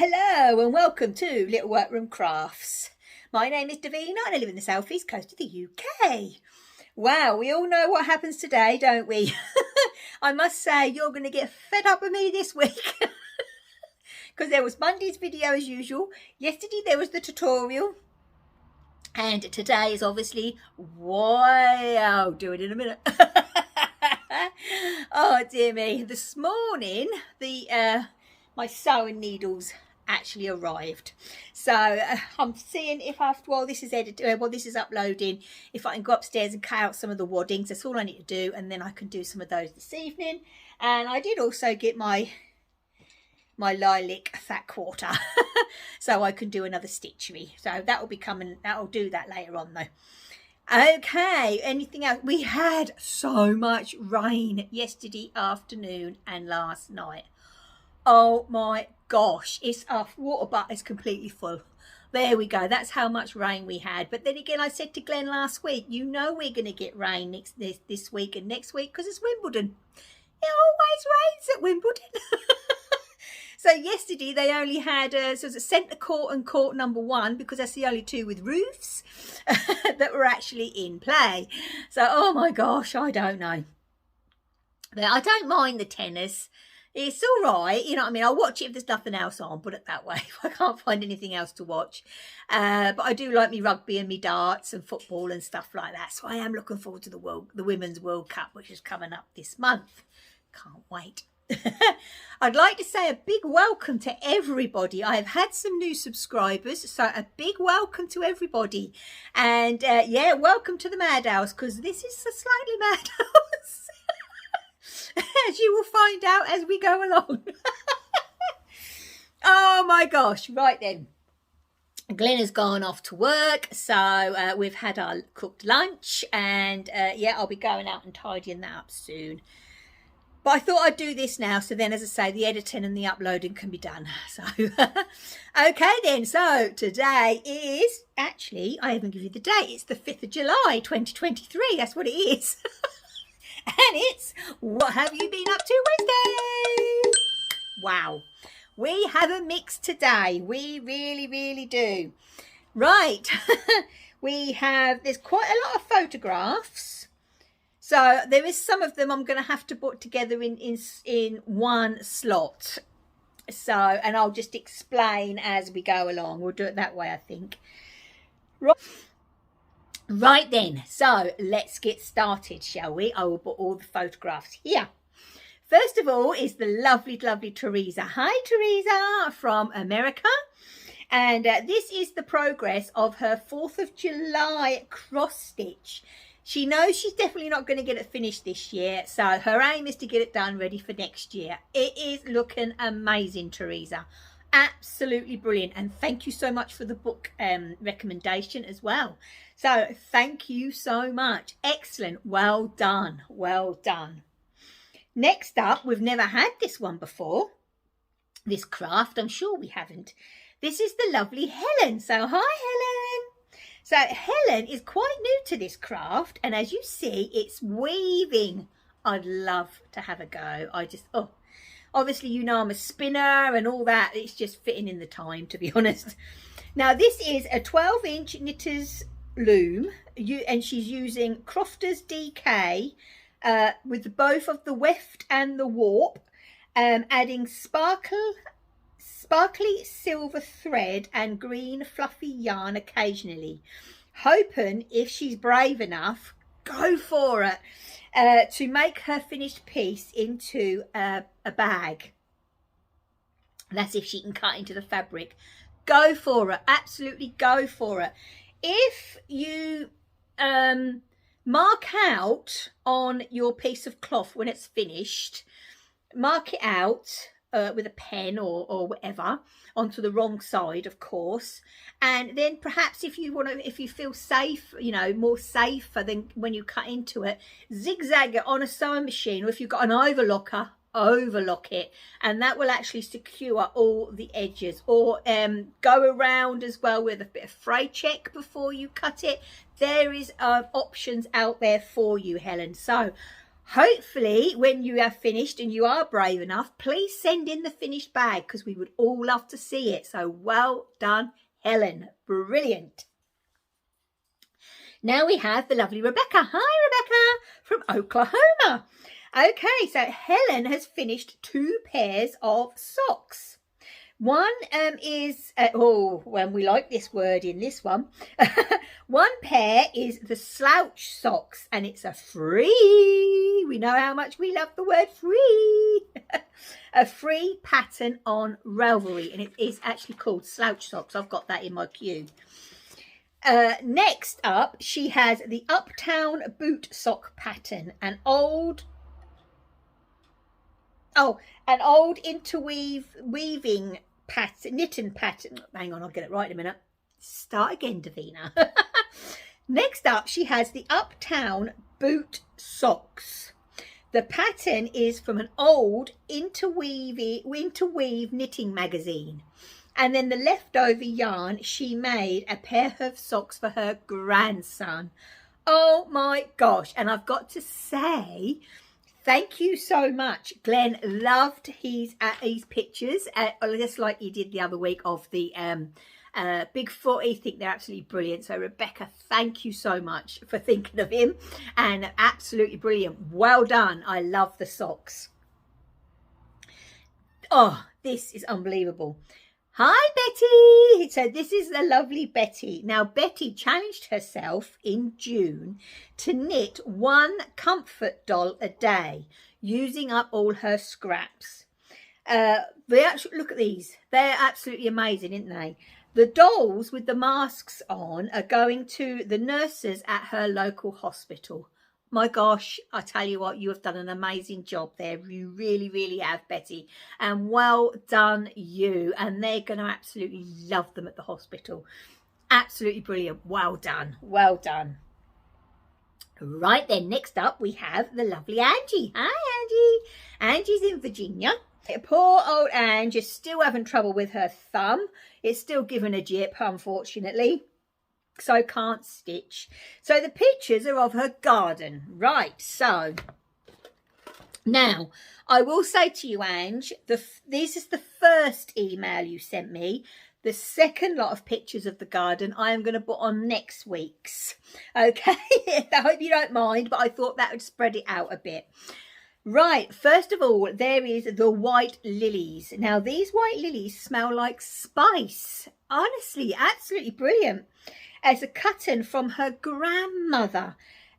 Hello and welcome to Little Workroom Crafts. My name is Davina and I live in the southeast coast of the UK. Wow, we all know what happens today, don't we? I must say you're going to get fed up with me this week because there was Monday's video as usual. Yesterday there was the tutorial. And today is obviously, wow, do it in a minute. Oh dear me, this morning my sewing needles actually arrived, so I'm seeing if while this is uploading, if I can go upstairs and cut out some of the waddings. That's all I need to do, and then I can do some of those this evening. And I did also get my lilac fat quarter so I can do another stitchery, so that will be coming. I'll do that later on though. Okay, anything else? We had so much rain yesterday afternoon and last night. Oh my gosh, our water butt is completely full. There we go, that's how much rain we had. But then again, I said to Glenn last week, you know we're going to get rain this week and next week because it's Wimbledon. It always rains at Wimbledon. So yesterday they only had so it was centre court and court number 1, because that's the only two with roofs that were actually in play. So oh my gosh, I don't know. But I don't mind the tennis. It's all right, you know what I mean. I'll watch it if there's nothing else on, put it that way, if I can't find anything else to watch. But I do like me rugby and me darts and football and stuff like that. So I am looking forward to the Women's World Cup, which is coming up this month. Can't wait. I'd like to say a big welcome to everybody. I have had some new subscribers, so a big welcome to everybody. And yeah, welcome to the Madhouse, because this is a slightly madhouse. As you will find out as we go along. Oh my gosh, right then. Glenn has gone off to work, so we've had our cooked lunch, and yeah, I'll be going out and tidying that up soon. But I thought I'd do this now, so then, as I say, the editing and the uploading can be done. So, okay then, so today is, actually, I haven't given you the date, it's the 5th of July, 2023, that's what it is. And it's, what have you been up to Wednesday? Wow, we have a mix today, we really do. Right, there's quite a lot of photographs. So there is some of them I'm going to have to put together in one slot. So, and I'll just explain as we go along. We'll do it that way, I think. Right then, so let's get started, shall we? I will put all the photographs here. First of all is the lovely Teresa. Hi, Teresa from America. And this is the progress of her 4th of July cross stitch. She knows she's definitely not going to get it finished this year, so her aim is to get it done ready for next year. It is looking amazing, Teresa. Absolutely brilliant. And thank you so much for the book recommendation as well. So thank you so much. Excellent. Well done. Well done. Next up, we've never had this one before. This craft, I'm sure we haven't. This is the lovely Helen. So hi, Helen. So Helen is quite new to this craft, and as you see, it's weaving. I'd love to have a go. Obviously, you know, I'm a spinner and all that. It's just fitting in the time, to be honest. Now, this is a 12-inch knitter's loom, and she's using Crofter's DK with both of the weft and the warp, adding sparkly silver thread and green fluffy yarn occasionally, hoping if she's brave enough, go for it, to make her finished piece into a bag. That's if she can cut into the fabric. Go for it, absolutely go for it. If you mark out on your piece of cloth when it's finished, mark it out with a pen or whatever onto the wrong side, of course, and then perhaps if you feel safe, you know, more safer than when you cut into it, zigzag it on a sewing machine, or if you've got an overlocker, overlock it, and that will actually secure all the edges. Or go around as well with a bit of fray check before you cut it. There is options out there for you, Helen. So Hopefully, when you have finished and you are brave enough, please send in the finished bag because we would all love to see it. So well done, Helen. Brilliant. Now we have the lovely Rebecca. Hi, Rebecca from Oklahoma. Okay, so Helen has finished 2 pairs of socks. One is, when we like this word in this one. One pair is the slouch socks, and it's a free. We know how much we love the word free. A free pattern on Ravelry, and it is actually called slouch socks. I've got that in my queue. Next up, she has the Uptown boot sock pattern, an old interweaving pattern, knitting pattern. Hang on, I'll get it right in a minute. Start again, Davina. Next up, she has the Uptown boot socks. The pattern is from an old interweave knitting magazine. And then the leftover yarn, she made a pair of socks for her grandson. Oh my gosh. And I've got to say, thank you so much. Glenn loved his pictures, just like he did the other week of the Bigfoot. I think they're absolutely brilliant. So Rebecca, thank you so much for thinking of him, and absolutely brilliant. Well done. I love the socks. Oh, this is unbelievable. Hi, Betty. So this is the lovely Betty. Now, Betty challenged herself in June to knit 1 comfort doll a day, using up all her scraps. Look at these. They're absolutely amazing, aren't they? The dolls with the masks on are going to the nurses at her local hospital. My gosh, I tell you what, you have done an amazing job there. You really, really have, Betty. And well done you. And they're going to absolutely love them at the hospital. Absolutely brilliant. Well done. Well done. Right then, next up, we have the lovely Angie. Hi, Angie. Angie's in Virginia. Poor old Ange is still having trouble with her thumb. It's still giving a jip, unfortunately. So can't stitch. So the pictures are of her garden. Right, so now I will say to you, Ange, this is the first email you sent me. The second lot of pictures of the garden I am going to put on next week's. Okay, I hope you don't mind, but I thought that would spread it out a bit. Right, first of all, there is the white lilies. Now, these white lilies smell like spice. Honestly, absolutely brilliant. As a cut-in from her grandmother.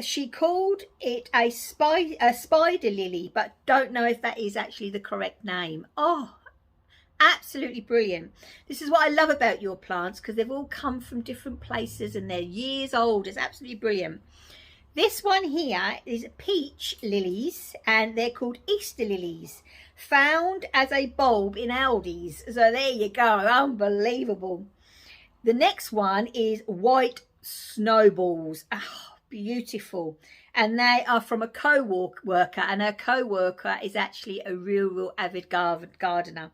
She called it a spider lily, but don't know if that is actually the correct name. Oh, absolutely brilliant. This is what I love about your plants, because they've all come from different places and they're years old. It's absolutely brilliant. This one here is peach lilies, and they're called Easter lilies, found as a bulb in Aldi's. So there you go, unbelievable. The next one is white snowballs. Oh, beautiful. And they are from a co-worker, and her co-worker is actually a real avid gardener.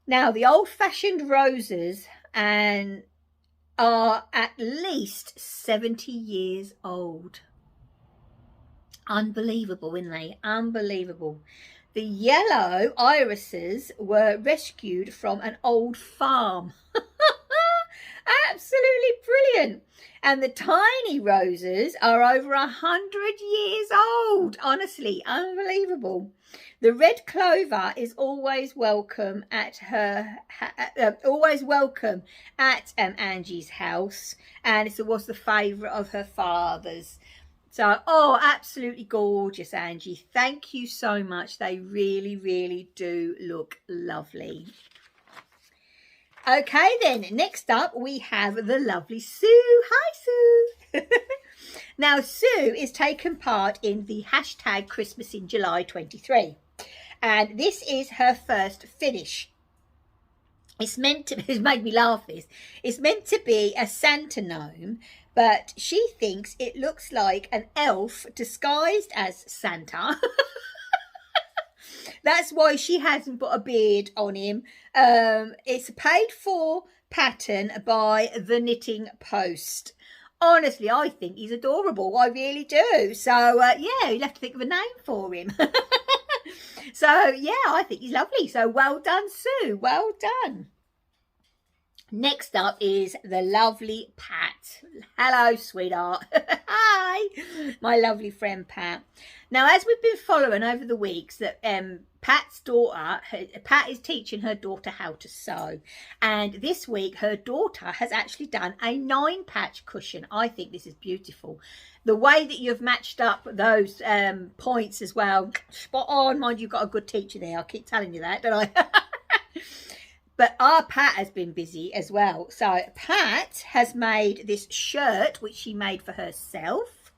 Now, the old-fashioned roses are at least 70 years old. Unbelievable, isn't they? Unbelievable. The yellow irises were rescued from an old farm. Absolutely brilliant. And the tiny roses are over 100 years old. Honestly, unbelievable. The red clover is always welcome at Angie's house, and it was the favourite of her father's. So, oh, absolutely gorgeous, Angie. Thank you so much. They really, really do look lovely. Okay, then, next up, we have the lovely Sue. Hi, Sue. Now, Sue is taking part in the hashtag Christmas in July 23. And this is her first finish. It's meant to, it's made me laugh this. It's meant to be a Santa gnome, but she thinks it looks like an elf disguised as Santa. That's why she hasn't put a beard on him. It's a paid for pattern by the Knitting Post. Honestly, I think he's adorable. I really do. So, yeah, you'll have to think of a name for him. So, yeah, I think he's lovely. So, well done, Sue. Well done. Next up is the lovely Pat. Hello, sweetheart. Hi, my lovely friend Pat. Now, as we've been following over the weeks, that Pat's daughter, Pat is teaching her daughter how to sew. And this week, her daughter has actually done a 9-patch cushion. I think this is beautiful. The way that you've matched up those points as well, spot on. Mind you've got a good teacher there. I keep telling you that, don't I? But our Pat has been busy as well. So Pat has made this shirt, which she made for herself.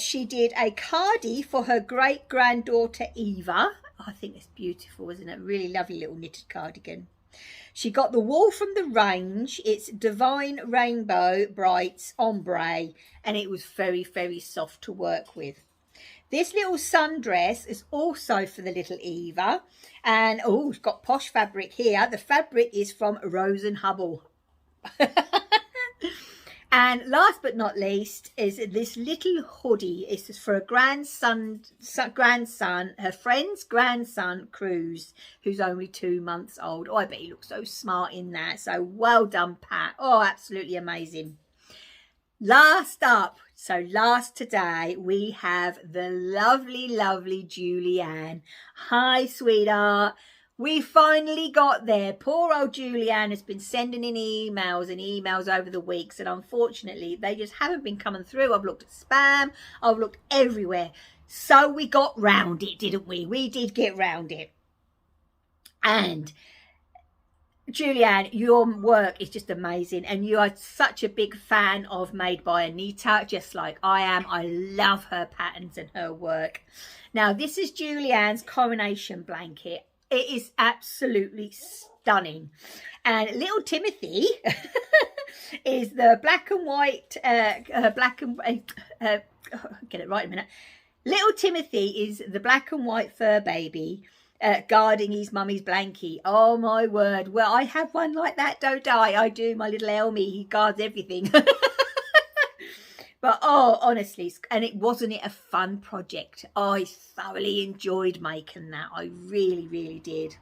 She did a cardie for her great-granddaughter, Eva. I think it's beautiful, isn't it? Really lovely little knitted cardigan. She got the wool from the range. It's Divine Rainbow Brights Ombre. And it was very, very soft to work with. This little sundress is also for the little Eva. And, oh, it's got posh fabric here. The fabric is from Rose and Hubble. And last but not least is this little hoodie. It's for a grandson, her friend's grandson, Cruz, who's only 2 months old. Oh, I bet he looks so smart in that. So well done, Pat. Oh, absolutely amazing. Last up, so last today, we have the lovely, lovely Julianne. Hi, sweetheart. We finally got there. Poor old Julianne has been sending in emails and emails over the weeks, and unfortunately, they just haven't been coming through. I've looked at spam. I've looked everywhere. So we got round it, didn't we? We did get round it. And Julianne, your work is just amazing, and you are such a big fan of Made by Anita, just like I am. I love her patterns and her work. Now, this is Julianne's Coronation blanket. It is absolutely stunning. And little Timothy is the black and white, get it right in a minute. Little Timothy is the black and white fur baby, guarding his mummy's blankie. Oh my word. Well, I have one like that, don't I? I do. My little Elmy, he guards everything. But oh, honestly, and wasn't it a fun project? I thoroughly enjoyed making that. I really, really did.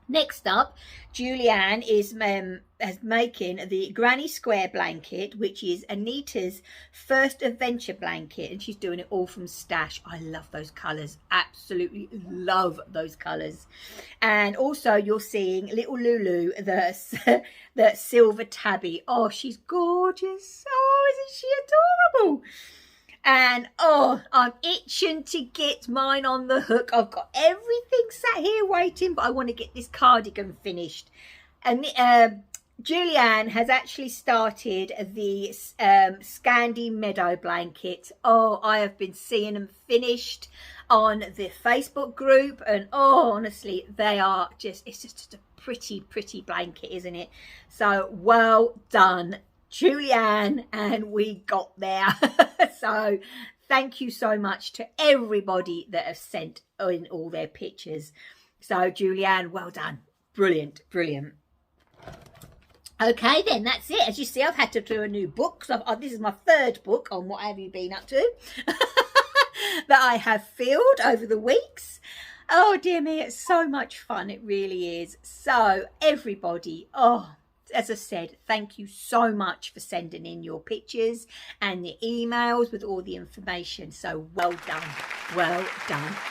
Next up, Julianne is making the Granny Square blanket, which is Anita's first adventure blanket, and she's doing it all from stash. I love those colours, absolutely love those colours. And also you're seeing little Lulu, the silver tabby. Oh, she's gorgeous. Oh, isn't she adorable? And oh, I'm itching to get mine on the hook. I've got everything sat here waiting, but I want to get this cardigan finished. And Julianne has actually started the Scandi Meadow blanket. Oh, I have been seeing them finished on the Facebook group, and oh, honestly, they are just, it's just a pretty, pretty blanket, isn't it? So well done, Julianne, and we got there. So thank you so much to everybody that have sent in all their pictures. So Julianne, well done. Brilliant, brilliant. Okay, then that's it. As you see, I've had to do a new book. So this is my 3rd book on What Have You Been Up To that I have filled over the weeks. Oh dear me, it's so much fun. It really is. So everybody, oh, as I said, thank you so much for sending in your pictures and the emails with all the information. So well done,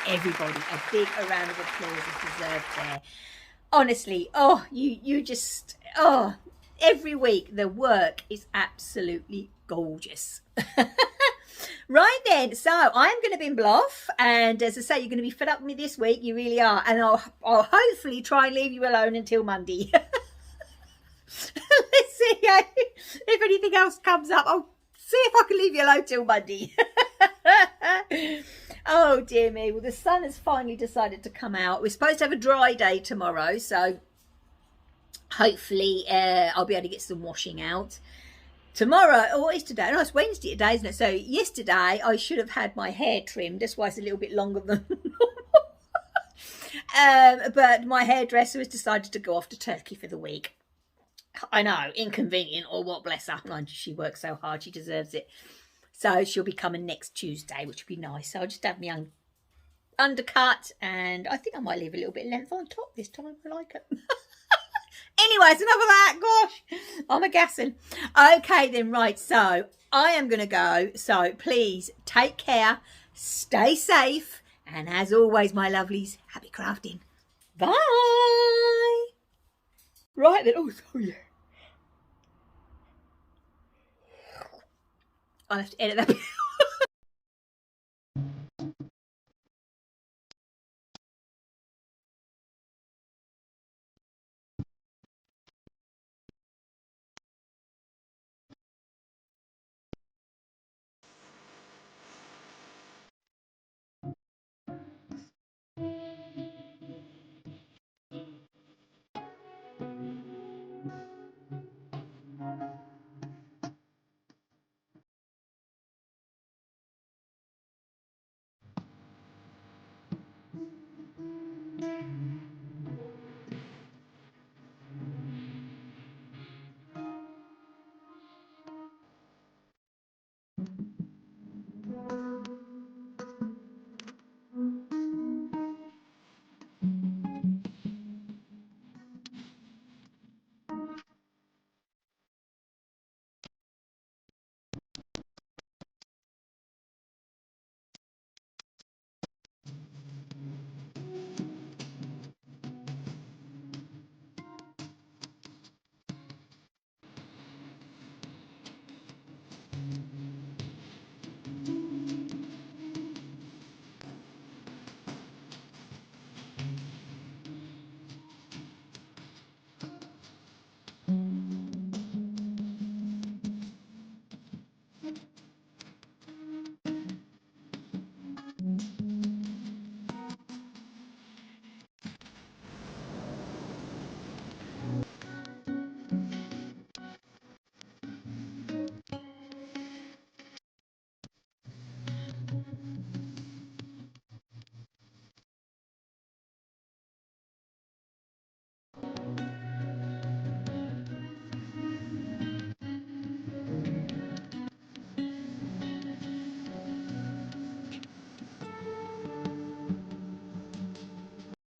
everybody. A big round of applause is deserved there. Honestly, oh, you just, oh, every week the work is absolutely gorgeous. Right then, so I'm going to bimble off, and as I say, you're going to be fed up with me this week. You really are, and I'll hopefully try and leave you alone until Monday. Let's see if anything else comes up. I'll see if I can leave you alone till Monday. Oh dear me. Well, the sun has finally decided to come out. We're supposed to have a dry day tomorrow, so hopefully I'll be able to get some washing out tomorrow. Oh, it's today. No, it's Wednesday today, isn't it? So yesterday I should have had my hair trimmed. That's why it's a little bit longer than normal. But my hairdresser has decided to go off to Turkey for the week. I know, inconvenient or what, bless her. Mind you, she works so hard, she deserves it. So she'll be coming next Tuesday, which would be nice. So I'll just have my undercut, and I think I might leave a little bit of length on top this time. I like it. Anyways, enough of that. Gosh, I'm a gassing. Okay, then, right. So I am going to go. So please take care, stay safe, and as always, my lovelies, happy crafting. Bye. Right then. Oh, sorry. I'll have to edit that.